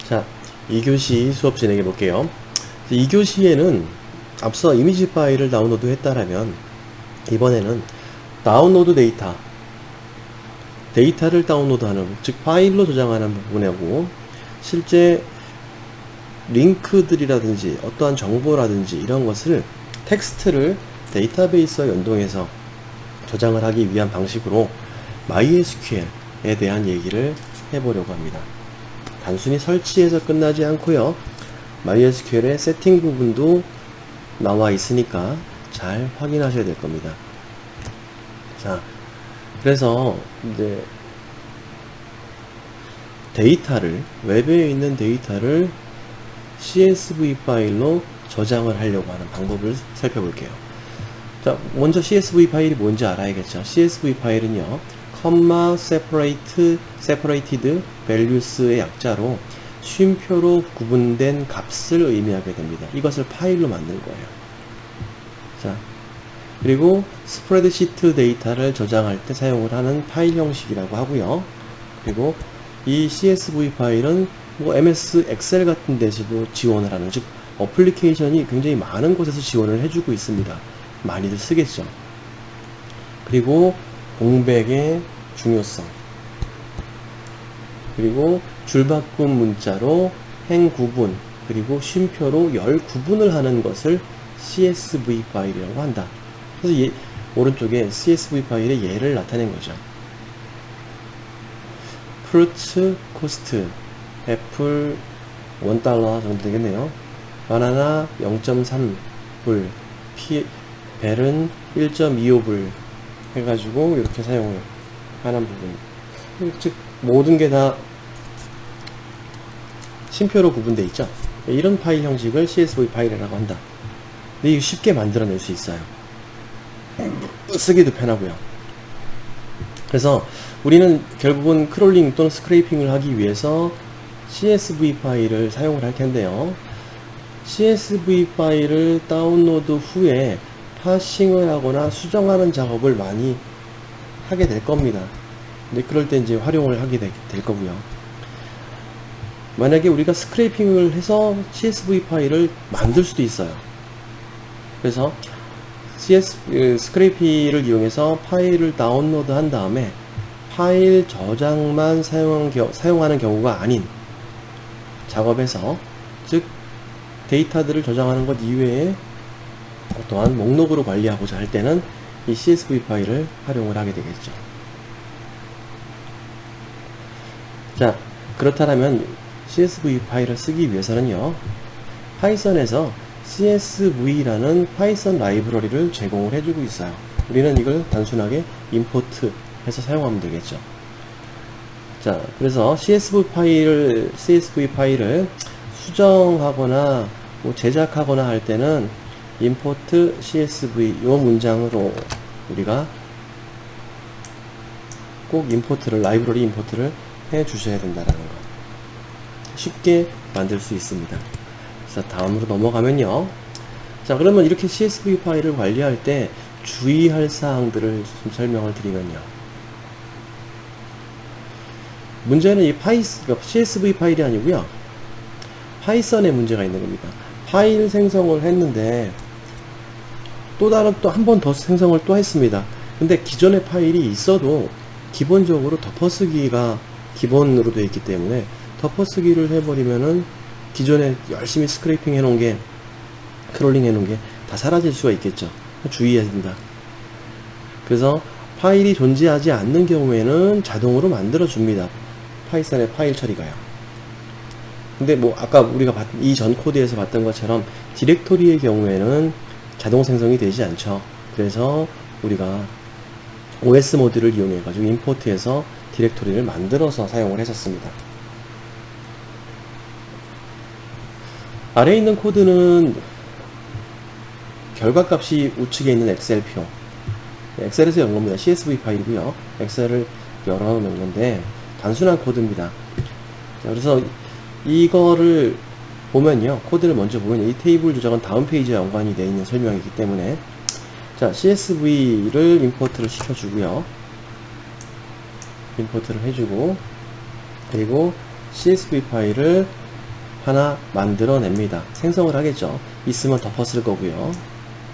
자, 2교시 수업 진행해 볼게요. 2교시에는 앞서 이미지 파일을 다운로드 했다라면 이번에는 다운로드 데이터를 다운로드하는, 즉 파일로 저장하는 부분하고 실제 링크들이라든지 어떠한 정보라든지 이런 것을 텍스트를 데이터베이스와 연동해서 저장을 하기 위한 방식으로 MySQL에 대한 얘기를 해보려고 합니다. 단순히 설치해서 끝나지 않고요, MySQL의 세팅 부분도 나와 있으니까 잘 확인하셔야 될 겁니다. 자, 그래서 이제 웹에 있는 데이터를 CSV 파일로 저장을 하려고 하는 방법을 살펴볼게요. 자, 먼저 CSV 파일이 뭔지 알아야겠죠. CSV 파일은요, separated values의 약자로 쉼표로 구분된 값을 의미하게 됩니다. 이것을 파일로 만든 거예요. 자, 그리고 스프레드시트 데이터를 저장할 때 사용을 하는 파일 형식이라고 하고요. 그리고 이 CSV 파일은 뭐 MS 엑셀 같은 데서도 지원을 하는, 즉 어플리케이션이 굉장히 많은 곳에서 지원을 해주고 있습니다. 많이들 쓰겠죠. 그리고 공백의 중요성, 그리고 줄바꿈 문자로 행 구분, 그리고 쉼표로 열 구분을 하는 것을 CSV 파일이라고 한다. 그래서 오른쪽에 CSV 파일의 예를 나타낸 거죠. 프루츠 코스트, 애플 $1 정도 되겠네요. 바나나 0.3불, 벨은 1.25불 해가지고 이렇게 사용을 하는 부분, 즉 모든 게 다 쉼표로 구분되어 있죠. 이런 파일 형식을 CSV 파일이라고 한다. 근데 이거 쉽게 만들어낼 수 있어요. 쓰기도 편하고요. 그래서 우리는 결국은 크롤링 또는 스크래핑을 하기 위해서 CSV 파일을 사용을 할 텐데요. CSV 파일을 다운로드 후에 파싱을 하거나 수정하는 작업을 많이 하게 될 겁니다. 근데 그럴 때 이제 활용을 하게 될 거고요. 만약에 우리가 스크래핑을 해서 CSV 파일을 만들 수도 있어요. 그래서 스크래핑을 이용해서 파일을 다운로드 한 다음에 파일 저장만 사용하는 경우가 아닌 작업에서, 즉 데이터들을 저장하는 것 이외에 또한 목록으로 관리하고자 할 때는 이 CSV 파일을 활용을 하게 되겠죠. 자, 그렇다면 CSV 파일을 쓰기 위해서는요, 파이썬에서 CSV라는 파이썬 라이브러리를 제공을 해주고 있어요. 우리는 이걸 단순하게 임포트 해서 사용하면 되겠죠. 자, 그래서 CSV 파일을 수정하거나 뭐 제작하거나 할 때는 import CSV 요 문장으로 우리가 꼭 라이브러리 임포트를 해 주셔야 된다라는 거. 쉽게 만들 수 있습니다. 그래서 다음으로 넘어가면요. 자, 그러면 이렇게 CSV 파일을 관리할 때 주의할 사항들을 좀 설명을 드리면요. 문제는 이 CSV 파일이 아니고요, 파이썬에 문제가 있는 겁니다. 파일 생성을 했는데 또 한 번 더 생성을 또 했습니다. 근데 기존의 파일이 있어도 기본적으로 덮어쓰기가 기본으로 되어 있기 때문에 덮어쓰기를 해버리면은 기존에 열심히 스크래핑 해놓은 게, 크롤링 해놓은 게 다 사라질 수가 있겠죠. 주의해야 된다. 그래서 파일이 존재하지 않는 경우에는 자동으로 만들어 줍니다. 파이썬의 파일 처리가요. 근데 뭐 아까 우리가 이전 코드에서 봤던 것처럼 디렉토리의 경우에는 자동 생성이 되지 않죠. 그래서 우리가 OS 모드를 이용해 가지고 임포트해서 디렉토리를 만들어서 사용을 했었습니다. 아래에 있는 코드는 결과값이 우측에 있는 엑셀표, 엑셀에서 연 겁니다. CSV 파일이고요. 엑셀을 열어놓은 건데 단순한 코드입니다. 자, 그래서 이거를 보면요, 코드를 먼저 보면 이 테이블 조작은 다음 페이지와 연관이 되어 있는 설명이기 때문에, 자, CSV를 임포트를 시켜주고요, 임포트를 해주고, 그리고 CSV 파일을 하나 만들어냅니다. 생성을 하겠죠. 있으면 덮었을 거고요.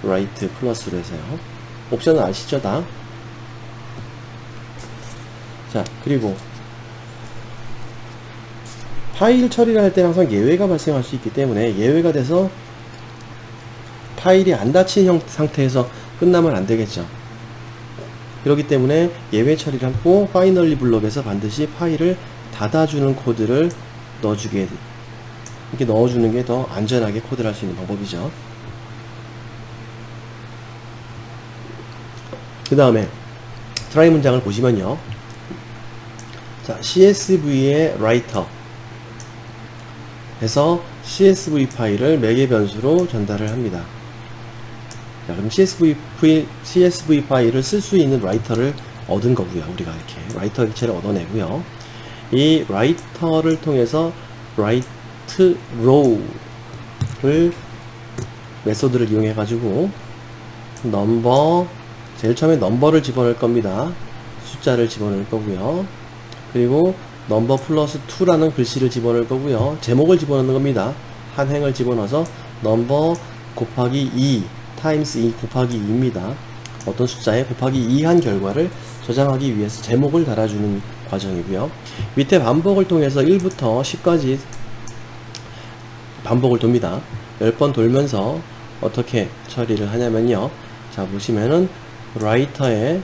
write 플러스로 해서요. 옵션은 아시죠 다? 자, 그리고 파일 처리를 할 때 항상 예외가 발생할 수 있기 때문에 예외가 돼서 파일이 안 닫힌 상태에서 끝나면 안 되겠죠. 그렇기 때문에 예외 처리를 하고 파이널리 블럭에서 반드시 파일을 닫아주는 코드를 이렇게 넣어주는 게 더 안전하게 코드를 할 수 있는 방법이죠. 그 다음에 트라이 문장을 보시면요. 자, CSV의 writer 해서 CSV 파일을 매개 변수로 전달을 합니다. 자, 그럼 CSV 파일을 쓸 수 있는 라이터를 얻은 거고요. 우리가 이렇게 라이터 객체를 얻어내고요. 이 라이터를 통해서 write row를 메소드를 이용해 가지고 넘버, 제일 처음에 넘버를 집어넣을 겁니다. 숫자를 집어넣을 거고요. 그리고 넘버 플러스 2라는 글씨를 집어넣을 거고요. 제목을 집어넣는 겁니다. 한 행을 집어넣어서 넘버 곱하기 2 타임스 2 곱하기 2입니다. 어떤 숫자에 곱하기 2 한 결과를 저장하기 위해서 제목을 달아주는 과정이고요. 밑에 반복을 통해서 1부터 10까지 반복을 돕니다. 10번 돌면서 어떻게 처리를 하냐면요. 자, 보시면은 라이터에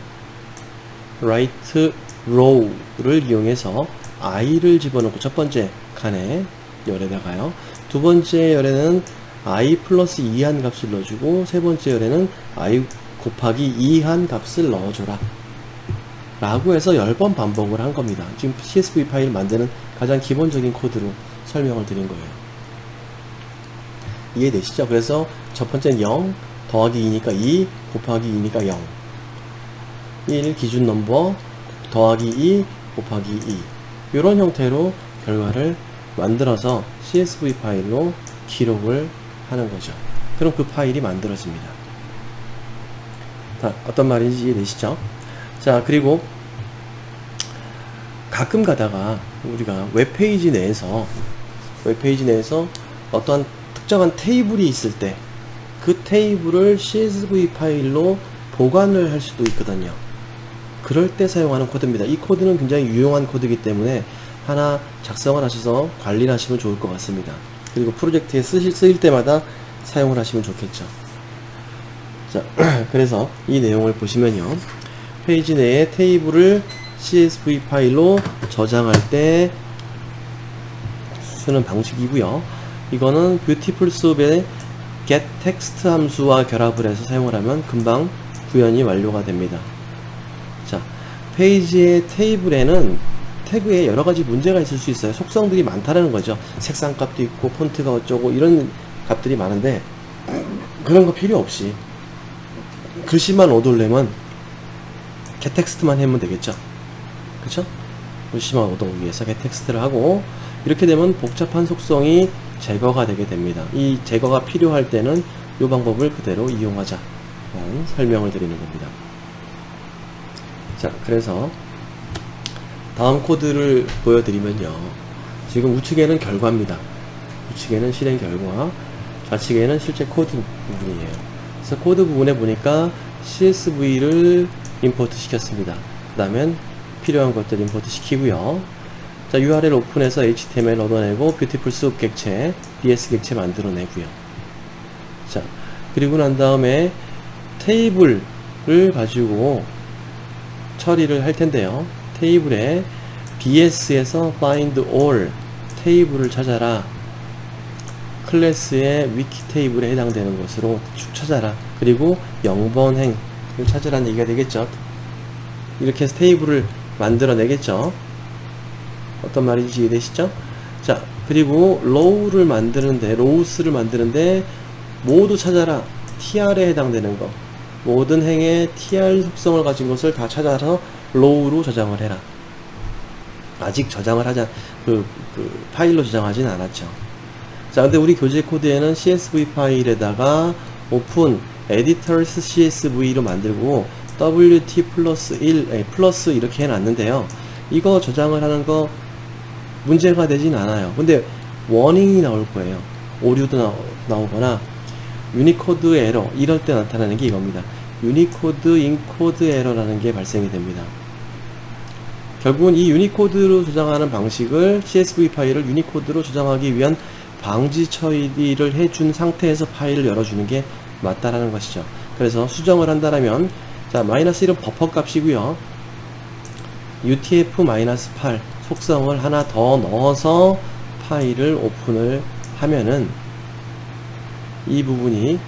write row를 이용해서 i를 집어넣고 첫 번째 칸에 열에다가요. 두 번째 열에는 i 플러스 2한 값을 넣어주고 세 번째 열에는 i 곱하기 2한 값을 넣어줘라 라고 해서 10번 반복을 한 겁니다. 지금 CSV 파일 만드는 가장 기본적인 코드로 설명을 드린 거예요. 이해되시죠? 그래서 첫 번째는 0 더하기 2니까 2 곱하기 2니까 0 1 기준 넘버 더하기 2 곱하기 2 이런 형태로 결과를 만들어서 CSV 파일로 기록을 하는 거죠. 그럼 그 파일이 만들어집니다. 자, 어떤 말인지 이해되시죠? 자, 그리고 가끔 가다가 우리가 웹페이지 내에서 어떠한 특정한 테이블이 있을 때 그 테이블을 CSV 파일로 보관을 할 수도 있거든요. 그럴 때 사용하는 코드입니다. 이 코드는 굉장히 유용한 코드이기 때문에 하나 작성을 하셔서 관리를 하시면 좋을 것 같습니다. 그리고 프로젝트에 쓰일 때마다 사용을 하시면 좋겠죠. 자, 그래서 이 내용을 보시면요. 페이지 내에 테이블을 CSV 파일로 저장할 때 쓰는 방식이고요. 이거는 뷰티풀 수업의 getText 함수와 결합을 해서 사용을 하면 금방 구현이 완료가 됩니다. 자, 페이지의 테이블에는 태그에 여러가지 문제가 있을 수 있어요. 속성들이 많다는 거죠. 색상 값도 있고 폰트가 어쩌고 이런 값들이 많은데 그런 거 필요 없이 글씨만 얻으려면 getText만 하면 되겠죠. 그쵸? 글씨만 얻어오기 위해서 getText를 하고 이렇게 되면 복잡한 속성이 제거가 되게 됩니다. 이 제거가 필요할 때는 이 방법을 그대로 이용하자 라는 설명을 드리는 겁니다. 자, 그래서 다음 코드를 보여드리면요. 지금 우측에는 결과입니다. 우측에는 실행 결과, 좌측에는 실제 코드 부분이에요. 그래서 코드 부분에 보니까 CSV를 임포트 시켰습니다. 그 다음엔 필요한 것들 임포트 시키고요. 자, URL 오픈해서 HTML 얻어내고 뷰티풀 수업 객체, BS 객체 만들어내고요. 자, 그리고 난 다음에 테이블을 가지고 처리를 할 텐데요. 테이블에 BS에서 find all 테이블을 찾아라. 클래스의 위키 테이블에 해당되는 것으로 쭉 찾아라. 그리고 0번 행을 찾으라는 얘기가 되겠죠. 이렇게 해서 테이블을 만들어내겠죠. 어떤 말인지 이해되시죠? 자, 그리고 rows를 만드는데 모두 찾아라. tr에 해당되는 거. 모든 행의 tr 속성을 가진 것을 다 찾아서 row로 저장을 해라. 아직 저장을 파일로 저장하진 않았죠. 자, 근데 우리 교재 코드에는 CSV 파일에다가 open editors CSV로 만들고 wt 플러스 1 플러스 이렇게 해놨는데요. 이거 저장을 하는 거 문제가 되진 않아요. 근데 워닝이 나올 거예요. 오류도 나오거나 유니코드 에러 이럴 때 나타나는 게 이겁니다. 유니코드 인코드 에러라는 게 발생이 됩니다. 결국은 이 유니코드로 저장하는 방식을 CSV 파일을 유니코드로 저장하기 위한 방지 처리를 해준 상태에서 파일을 열어주는 게 맞다라는 것이죠. 그래서 수정을 한다라면 자 -1은 버퍼 값이고요. UTF-8 속성을 하나 더 넣어서 파일을 오픈을 하면은 이 부분이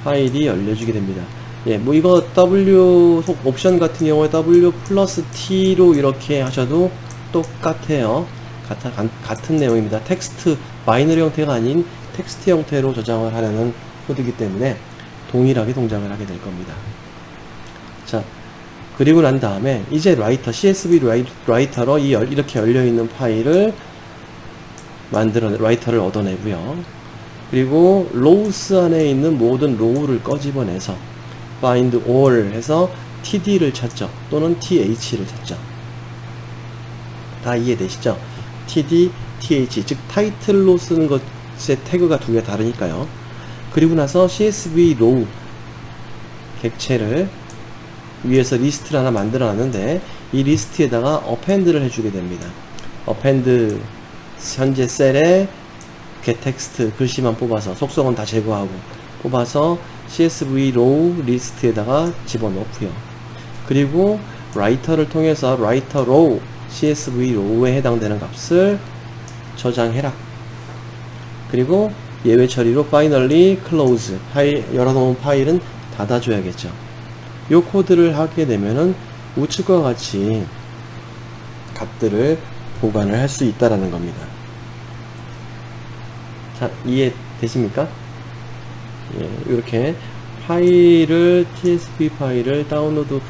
파일이 열려주게 됩니다. 예, 뭐 이거 W 옵션 같은 경우에 W 플러스 T로 이렇게 하셔도 똑같아요. 같은 내용입니다. 텍스트, 바이너리 형태가 아닌 텍스트 형태로 저장을 하려는 코드이기 때문에 동일하게 동작을 하게 될 겁니다. 자, 그리고 난 다음에 이제 라이터, CSV 라이터로 이렇게 열려있는 파일을 라이터를 얻어내고요. 그리고 로우스 안에 있는 모든 로우를 꺼집어내서 find all 해서 td를 찾죠. 또는 th를 찾죠. 다 이해되시죠? td, th, 즉 타이틀로 쓰는 것의 태그가 두 개 다르니까요. 그리고 나서 csv row 객체를 위에서 리스트를 하나 만들어 놨는데 이 리스트에다가 append를 해주게 됩니다. append 현재 셀에 getText 글씨만 뽑아서 속성은 다 제거하고 뽑아서 CSV row 리스트에다가 집어넣고요. 그리고 라이터를 통해서 라이터 row CSV row에 해당되는 값을 저장해라. 그리고 예외 처리로 finally close 파일 열어놓은 파일은 닫아줘야겠죠. 요 코드를 하게 되면은 우측과 같이 값들을 보관을 할 수 있다라는 겁니다. 자, 이해되십니까? 예, 이렇게 파일을 CSV 파일을 다운로드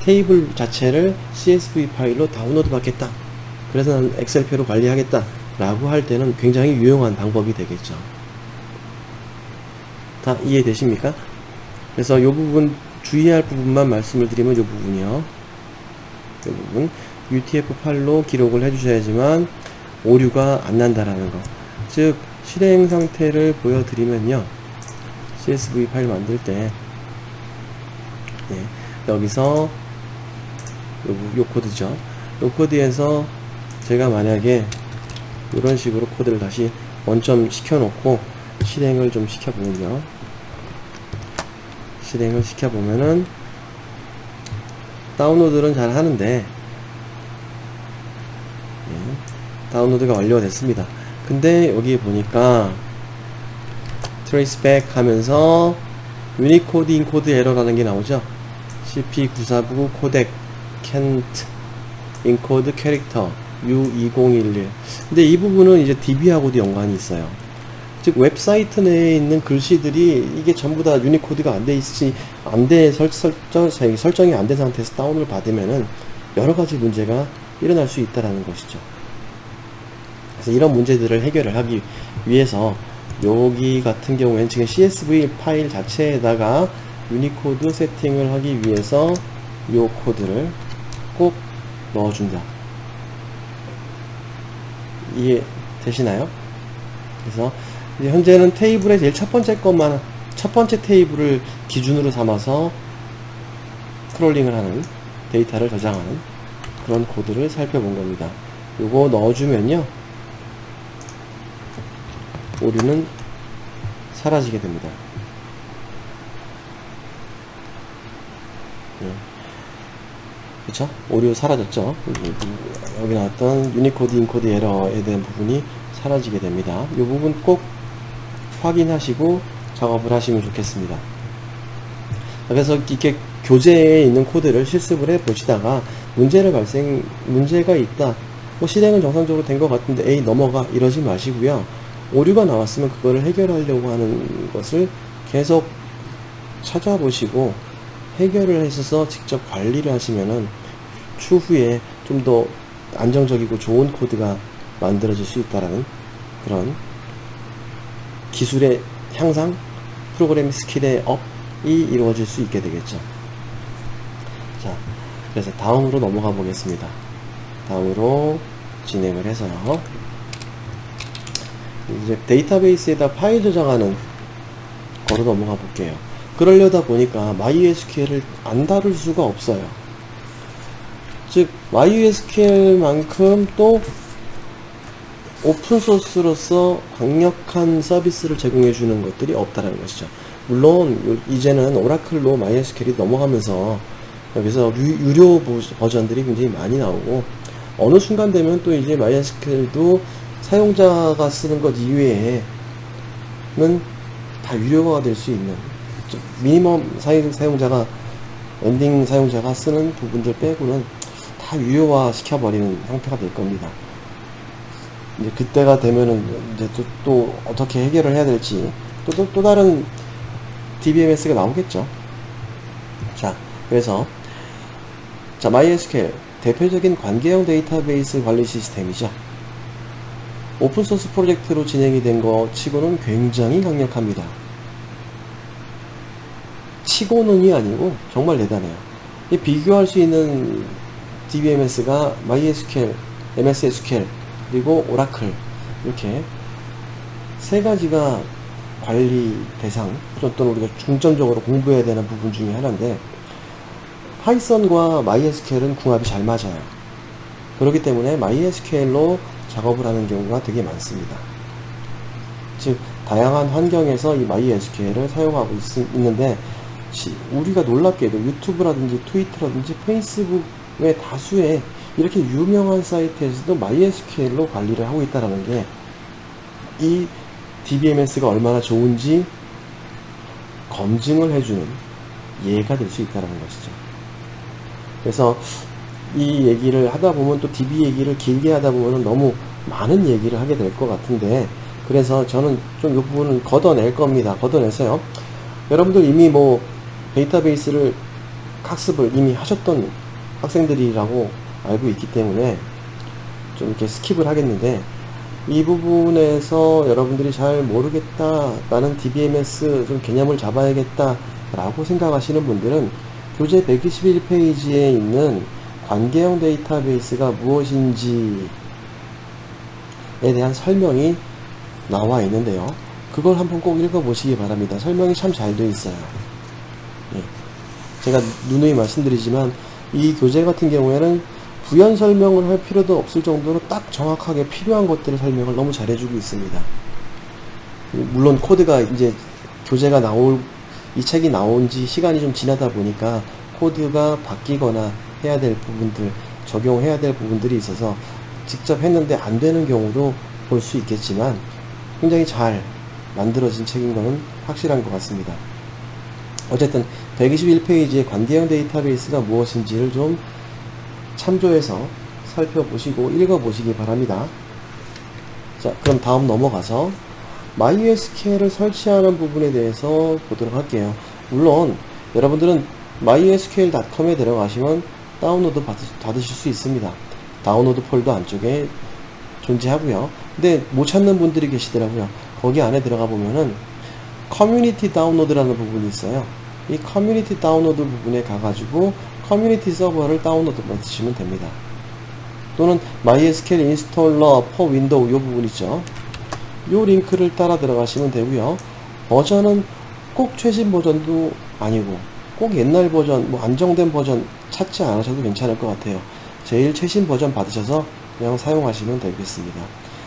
테이블 자체를 CSV 파일로 다운로드 받겠다. 그래서 난 엑셀표로 관리하겠다 라고 할 때는 굉장히 유용한 방법이 되겠죠. 다 이해되십니까? 그래서 이 부분 주의할 부분만 말씀을 드리면 이 부분이요. 이 부분 UTF-8로 기록을 해주셔야지만 오류가 안 난다라는 거. 즉 실행 상태를 보여드리면요. CSV 파일 만들 때 예, 여기서 요 코드죠. 요 코드에서 제가 만약에 이런 식으로 코드를 다시 원점 시켜놓고 실행을 좀 시켜보면요. 실행을 시켜보면은 다운로드는 잘 하는데 예, 다운로드가 완료됐습니다. 근데 여기 보니까 트레이스 백 하면서 유니코드 인코드 에러라는 게 나오죠. CP949 코덱 캔트 인코드 캐릭터 U2011. 근데 이 부분은 이제 DB하고도 연관이 있어요. 즉 웹사이트 내에 있는 글씨들이 이게 전부 다 유니코드가 안 돼 있으시 설정이 안 된 상태에서 다운을 받으면은 여러 가지 문제가 일어날 수 있다라는 것이죠. 그래서 이런 문제들을 해결을 하기 위해서 여기 같은 경우에는 지금 CSV 파일 자체에다가 유니코드 세팅을 하기 위해서 이 코드를 꼭 넣어준다. 이해되시나요? 그래서 이제 현재는 테이블의 제일 첫 번째 테이블을 기준으로 삼아서 스크롤링을 하는 데이터를 저장하는 그런 코드를 살펴본 겁니다. 요거 넣어주면요 오류는 사라지게 됩니다. 그쵸? 오류 사라졌죠? 여기 나왔던 유니코드 인코드 에러에 대한 부분이 사라지게 됩니다. 이 부분 꼭 확인하시고 작업을 하시면 좋겠습니다. 그래서 이렇게 교재에 있는 코드를 실습을 해 보시다가 문제가 있다. 뭐 실행은 정상적으로 된 것 같은데 에이 넘어가 이러지 마시고요. 오류가 나왔으면 그거를 해결하려고 하는 것을 계속 찾아보시고 해결을 하셔서 직접 관리를 하시면은 추후에 좀 더 안정적이고 좋은 코드가 만들어질 수 있다라는 그런 기술의 향상, 프로그래밍 스킬의 업이 이루어질 수 있게 되겠죠. 자, 그래서 다음으로 넘어가 보겠습니다. 다음으로 진행을 해서요. 이제 데이터베이스에다 파일 저장하는 거로 넘어가 볼게요. 그러려다 보니까 MySQL을 안 다룰 수가 없어요. 즉 MySQL만큼 또 오픈소스로서 강력한 서비스를 제공해 주는 것들이 없다는 것이죠. 물론 이제는 오라클로 MySQL이 넘어가면서 여기서 유료 버전들이 굉장히 많이 나오고, 어느 순간 되면 또 이제 MySQL도 사용자가 쓰는 것 이외에는 다 유료화가 될 수 있는, 미니멈 사용자가, 엔딩 사용자가 쓰는 부분들 빼고는 다 유료화 시켜버리는 형태가 될 겁니다. 이제 그때가 되면은 이제 또 어떻게 해결을 해야 될지 또 다른 DBMS가 나오겠죠. 자, 그래서 MySQL 대표적인 관계형 데이터베이스 관리 시스템이죠. 오픈소스 프로젝트로 진행이 된 거 치고는 굉장히 강력합니다. 치고는이 아니고 정말 대단해요. 이 비교할 수 있는 DBMS가 MySQL, MS SQL, 그리고 오라클, 이렇게 세 가지가 관리 대상 또는 우리가 중점적으로 공부해야 되는 부분 중에 하나인데, 파이썬과 MySQL은 궁합이 잘 맞아요. 그렇기 때문에 MySQL로 작업을 하는 경우가 되게 많습니다. 즉 다양한 환경에서 이 MySQL을 사용하고 있는데, 우리가 놀랍게도 유튜브라든지 트위터라든지 페이스북의 다수의 이렇게 유명한 사이트에서도 MySQL로 관리를 하고 있다는 게 이 DBMS가 얼마나 좋은지 검증을 해주는 예가 될 수 있다는 것이죠. 그래서 이 얘기를 하다 보면 또 DB 얘기를 길게 하다 보면 너무 많은 얘기를 하게 될 것 같은데, 그래서 저는 좀 이 부분은 걷어낼 겁니다. 걷어내서요, 여러분들 이미 뭐 데이터베이스를 학습을 이미 하셨던 학생들이라고 알고 있기 때문에 좀 이렇게 스킵을 하겠는데, 이 부분에서 여러분들이 잘 모르겠다, 나는 DBMS 좀 개념을 잡아야겠다 라고 생각하시는 분들은 교재 121페이지에 있는 관계형 데이터베이스가 무엇인지에 대한 설명이 나와 있는데요, 그걸 한번 꼭 읽어보시기 바랍니다. 설명이 참 잘 되어 있어요. 예. 제가 누누이 말씀드리지만 이 교재 같은 경우에는 부연 설명을 할 필요도 없을 정도로 딱 정확하게 필요한 것들을 설명을 너무 잘해주고 있습니다. 물론 코드가 이제 교재가 이 책이 나온 지 시간이 좀 지나다 보니까 코드가 바뀌거나 해야 될 부분들, 적용해야 될 부분들이 있어서 직접 했는데 안 되는 경우도 볼 수 있겠지만 굉장히 잘 만들어진 책인 것은 확실한 것 같습니다. 어쨌든 121페이지의 관계형 데이터베이스가 무엇인지를 좀 참조해서 살펴보시고 읽어보시기 바랍니다. 자, 그럼 다음 넘어가서 MySQL을 설치하는 부분에 대해서 보도록 할게요. 물론 여러분들은 mysql.com에 들어가시면 다운로드 받으실 수 있습니다. 다운로드 폴더 안쪽에 존재하고요. 근데 못 찾는 분들이 계시더라고요. 거기 안에 들어가 보면은 커뮤니티 다운로드라는 부분이 있어요. 이 커뮤니티 다운로드 부분에 가가지고 커뮤니티 서버를 다운로드 받으시면 됩니다. 또는 MySQL 인스톨러 for 윈도우 이 부분 있죠. 이 링크를 따라 들어가시면 되고요. 버전은 꼭 최신 버전도 아니고 꼭 옛날 버전, 뭐 안정된 버전 찾지 않으셔도 괜찮을 것 같아요. 제일 최신 버전 받으셔서 그냥 사용하시면 되겠습니다.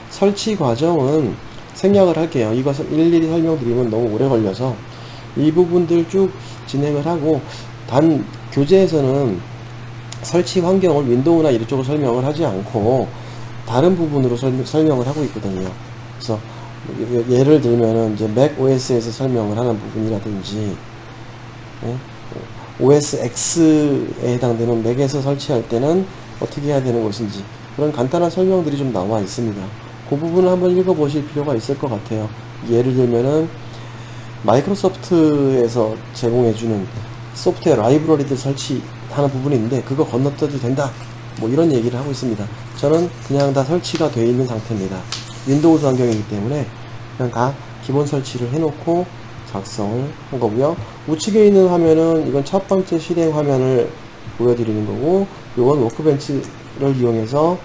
설치 과정은 생략을 할게요. 이것을 일일이 설명드리면 너무 오래 걸려서 이 부분들 쭉 진행을 하고, 단 교재에서는 설치 환경을 윈도우나 이쪽으로 설명을 하지 않고 다른 부분으로 설명을 하고 있거든요. 그래서 예를 들면은 이제 맥 OS에서 설명을 하는 부분이라든지, OS X에 해당되는 맥에서 설치할 때는 어떻게 해야 되는 것인지, 그런 간단한 설명들이 좀 나와 있습니다. 그 부분을 한번 읽어보실 필요가 있을 것 같아요. 예를 들면은 마이크로소프트에서 제공해주는 소프트웨어 라이브러리들 설치하는 부분이 있는데 그거 건너뛰어도 된다, 뭐 이런 얘기를 하고 있습니다. 저는 그냥 다 설치가 되어 있는 상태입니다. 윈도우즈 환경이기 때문에 그냥 다 기본 설치를 해놓고 작성을 한 거고요. 우측에 있는 화면은 이건 첫 번째 실행 화면을 보여드리는 거고, 이건 워크벤치를 이용해서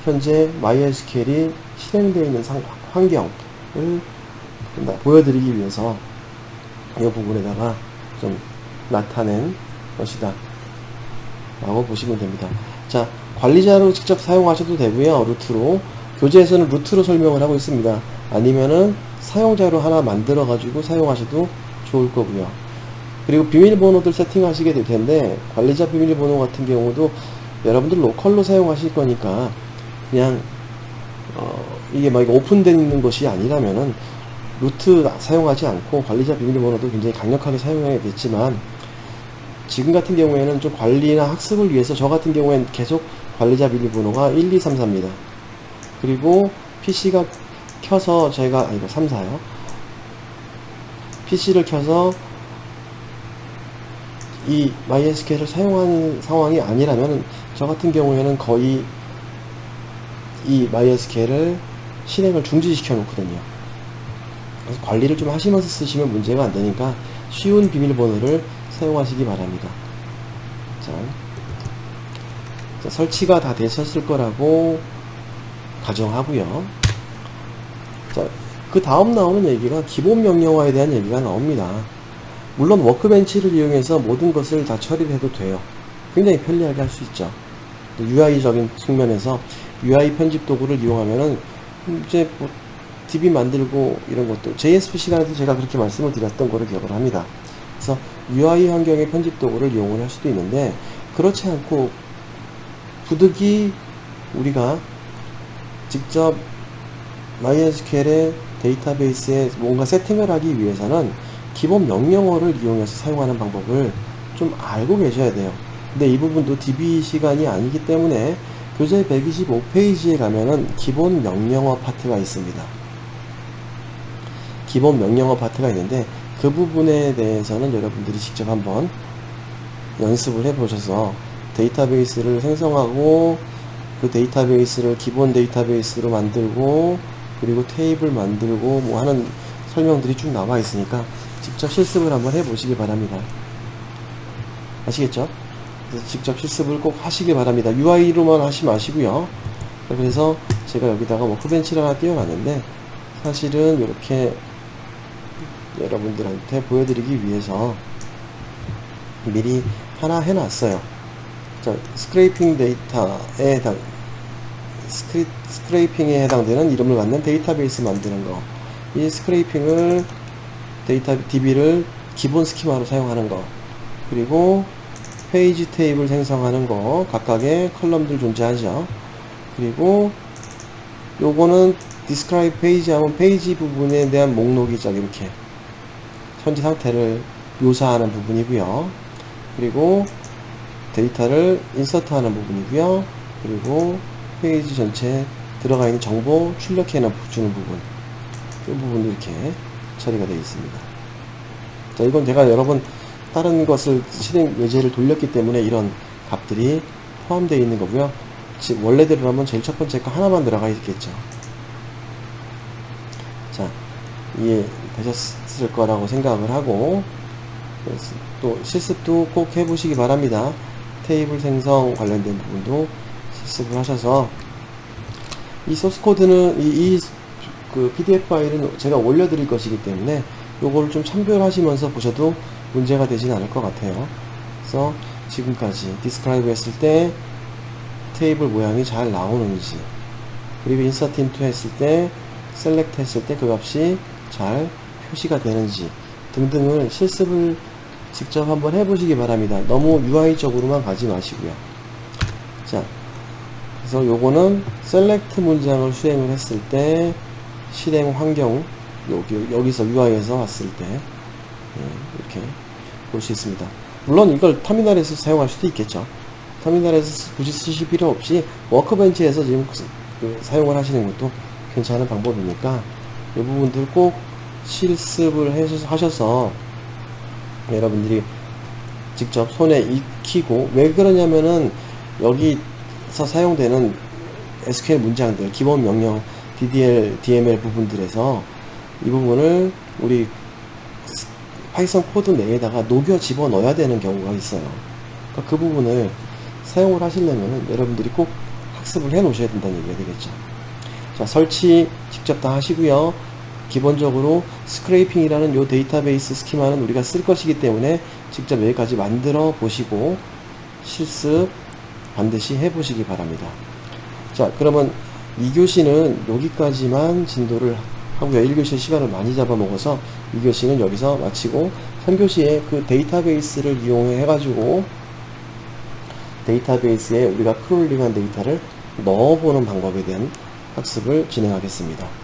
현재 MySQL이 실행되어 있는 환경을 보여드리기 위해서 이 부분에다가 좀 나타낸 것이다 라고 보시면 됩니다. 자, 관리자로 직접 사용하셔도 되고요. 루트로. 교재에서는 루트로 설명을 하고 있습니다. 아니면은 사용자로 하나 만들어 가지고 사용하셔도 좋을 거고요. 그리고 비밀번호들 세팅하시게 될 텐데, 관리자 비밀번호 같은 경우도 여러분들 로컬로 사용하실 거니까 그냥 이게 막 오픈되어 있는 것이 아니라면은 루트 사용하지 않고 관리자 비밀번호도 굉장히 강력하게 사용해야겠지만, 지금 같은 경우에는 좀 관리나 학습을 위해서 저 같은 경우에는 계속 관리자 비밀번호가 1234입니다. 그리고 PC가 켜서 제가, 이거 34요. PC를 켜서 이 MySQL을 사용하는 상황이 아니라면 저 같은 경우에는 거의 이 MySQL을 실행을 중지시켜 놓거든요. 그래서 관리를 좀 하시면서 쓰시면 문제가 안 되니까 쉬운 비밀번호를 사용하시기 바랍니다. 자, 설치가 다 되셨을 거라고 가정하고요. 자, 그 다음 나오는 얘기가 기본 명령어에 대한 얘기가 나옵니다. 물론 워크벤치를 이용해서 모든 것을 다 처리를 해도 돼요. 굉장히 편리하게 할 수 있죠. UI적인 측면에서 UI 편집 도구를 이용하면은 이제 뭐 DB 만들고 이런 것도 JSP 시간에도 제가 그렇게 말씀을 드렸던 거를 기억을 합니다. 그래서 UI 환경의 편집 도구를 이용을 할 수도 있는데, 그렇지 않고 부득이 우리가 직접 MySQL의 데이터베이스에 뭔가 세팅을 하기 위해서는 기본 명령어를 이용해서 사용하는 방법을 좀 알고 계셔야 돼요. 근데 이 부분도 DB 시간이 아니기 때문에 교재 125페이지에 가면은 기본 명령어 파트가 있습니다. 기본 명령어 파트가 있는데, 그 부분에 대해서는 여러분들이 직접 한번 연습을 해 보셔서 데이터베이스를 생성하고, 그 데이터베이스를 기본 데이터베이스로 만들고, 그리고 테이블 만들고 뭐 하는 설명들이 쭉 나와 있으니까 직접 실습을 한번 해 보시기 바랍니다. 아시겠죠? 그래서 직접 실습을 꼭 하시기 바랍니다. UI로만 하시 마시고요. 그래서 제가 여기다가 워크벤치를 하나 띄워놨는데, 사실은 이렇게 여러분들한테 보여드리기 위해서 미리 하나 해놨어요. 자, 스크레이핑 데이터에 스크레이핑에 해당되는 이름을 갖는 데이터베이스 만드는 거, 이 스크레이핑을 데이터 DB를 기본 스키마로 사용하는 거, 그리고 페이지 테이블 생성하는 거, 각각의 컬럼들 존재하죠. 그리고 요거는 describe 페이지 하면 페이지 부분에 대한 목록이죠. 이렇게 현재 상태를 묘사하는 부분이고요. 그리고 데이터를 인서트 하는 부분이고요. 그리고 페이지 전체에 들어가 있는 정보 출력해 주는 부분, 이 부분도 이렇게 처리가 되어 있습니다. 자, 이건 제가 여러 번 다른 것을 실행 예제를 돌렸기 때문에 이런 값들이 포함되어 있는 거고요. 지금 원래대로 하면 제일 첫 번째 거 하나만 들어가 있겠죠. 자, 이해되셨을 거라고 생각을 하고, 또 실습도 꼭 해보시기 바랍니다. 테이블 생성 관련된 부분도 실습을 하셔서, 이 소스코드는 그 PDF 파일은 제가 올려드릴 것이기 때문에 요거를 좀 참조하시면서 보셔도 문제가 되진 않을 것 같아요. 그래서 지금까지 디스크라이브 했을 때 테이블 모양이 잘 나오는지, 그리고 인서트 인투 했을 때, 셀렉트 했을 때 그 값이 잘 표시가 되는지 등등을 실습을 직접 한번 해보시기 바랍니다. 너무 UI적으로만 가지 마시고요. 자, 그래서 요거는 셀렉트 문장을 수행을 했을 때 실행 환경, 여기서 UI에서 왔을 때 이렇게 볼 수 있습니다. 물론 이걸 터미널에서 사용할 수도 있겠죠. 터미널에서 굳이 쓰실 필요 없이 워크벤치에서 지금 사용을 하시는 것도 괜찮은 방법이니까 이 부분들 꼭 실습을 하셔서 여러분들이 직접 손에 익히고, 왜 그러냐면은 여기서 사용되는 SQL 문장들, 기본 명령, DDL, DML 부분들에서 이 부분을 우리 파이썬 코드 내에다가 녹여 집어 넣어야 되는 경우가 있어요. 그러니까 그 부분을 사용을 하시려면 여러분들이 꼭 학습을 해 놓으셔야 된다는 얘기가 되겠죠. 자, 설치 직접 다 하시고요. 기본적으로 스크레이핑이라는 요 데이터베이스 스키마는 우리가 쓸 것이기 때문에 직접 여기까지 만들어 보시고 실습 반드시 해 보시기 바랍니다. 자, 그러면 2교시는 여기까지만 진도를 하고요. 1교시 시간을 많이 잡아먹어서 2교시는 여기서 마치고 3교시에 그 데이터베이스를 이용해 가지고 데이터베이스에 우리가 크롤링한 데이터를 넣어보는 방법에 대한 학습을 진행하겠습니다.